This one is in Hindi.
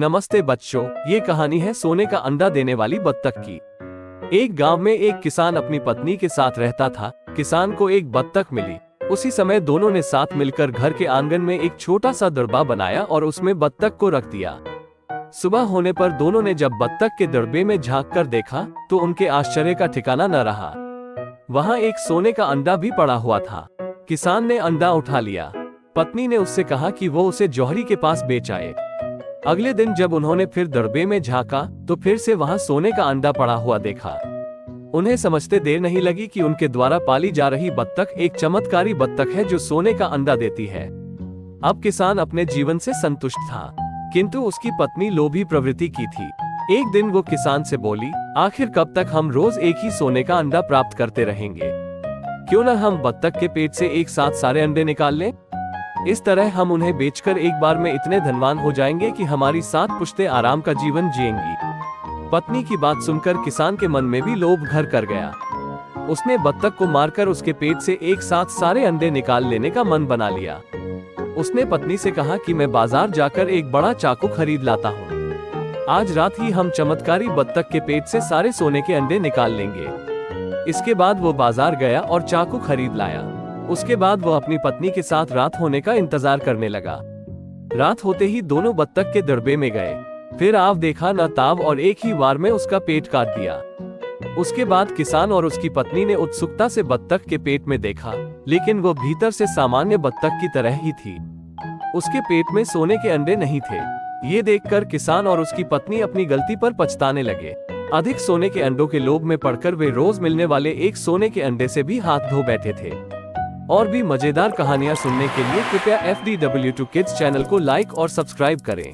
नमस्ते बच्चों, ये कहानी है सोने का अंडा देने वाली बत्तख की। एक गांव में एक किसान अपनी पत्नी के साथ रहता था। किसान को एक बत्तख मिली। उसी समय दोनों ने साथ मिलकर घर के आंगन में एक छोटा सा दड़बा बनाया और उसमें बत्तख को रख दिया। सुबह होने पर दोनों ने जब बत्तख के दड़बे में झांक कर देखा तो उनके आश्चर्य का ठिकाना न रहा। वहां एक सोने का अंडा भी पड़ा हुआ था। किसान ने अंडा उठा लिया। पत्नी ने उससे कहा कि वो उसे जौहरी के पास बेच आए। अगले दिन जब उन्होंने फिर दड़बे में झांका तो फिर से वहां सोने का अंडा पड़ा हुआ देखा। उन्हें समझते देर नहीं लगी कि उनके द्वारा पाली जा रही बत्तख एक चमत्कारी बत्तख है जो सोने का अंडा देती है। अब किसान अपने जीवन से संतुष्ट था, किंतु उसकी पत्नी लोभी प्रवृत्ति की थी। एक दिन वो किसान से बोली, आखिर कब तक हम रोज एक ही सोने का अंडा प्राप्त करते रहेंगे? क्यों न हम बत्तख के पेट से एक साथ सारे अंडे निकाल लें? इस तरह हम उन्हें बेचकर एक बार में इतने धनवान हो जाएंगे कि हमारी 7 पुश्तें आराम का जीवन जिएंगी। पत्नी की बात सुनकर किसान के मन में भी लोभ घर कर गया। उसने बत्तख को मारकर उसके पेट से एक साथ सारे अंडे निकाल लेने का मन बना लिया। उसने पत्नी से कहा कि मैं बाजार जाकर एक बड़ा चाकू खरीद लाता हूँ। आज रात ही हम चमत्कारी बत्तख के पेट से सारे सोने के अंडे निकाल लेंगे। इसके बाद वो बाजार गया और चाकू खरीद लाया। उसके बाद वो अपनी पत्नी के साथ रात होने का इंतजार करने लगा। रात होते ही दोनों बत्तख के दड़बे में गए। फिर आव देखा न ताव और एक ही वार में उसका पेट काट दिया। उसके बाद किसान और उसकी पत्नी ने उत्सुकता से बत्तख के पेट में देखा, लेकिन वो भीतर से सामान्य बत्तख की तरह ही थी। उसके पेट में सोने के अंडे नहीं थे। ये देखकर किसान और उसकी पत्नी अपनी गलती पर पछताने लगे। अधिक सोने के अंडों के लोभ में पड़कर वे रोज मिलने वाले एक सोने के अंडे से भी हाथ धो बैठे थे। और भी मजेदार कहानियां सुनने के लिए कृपया FDW2 Kids चैनल को लाइक और सब्सक्राइब करें।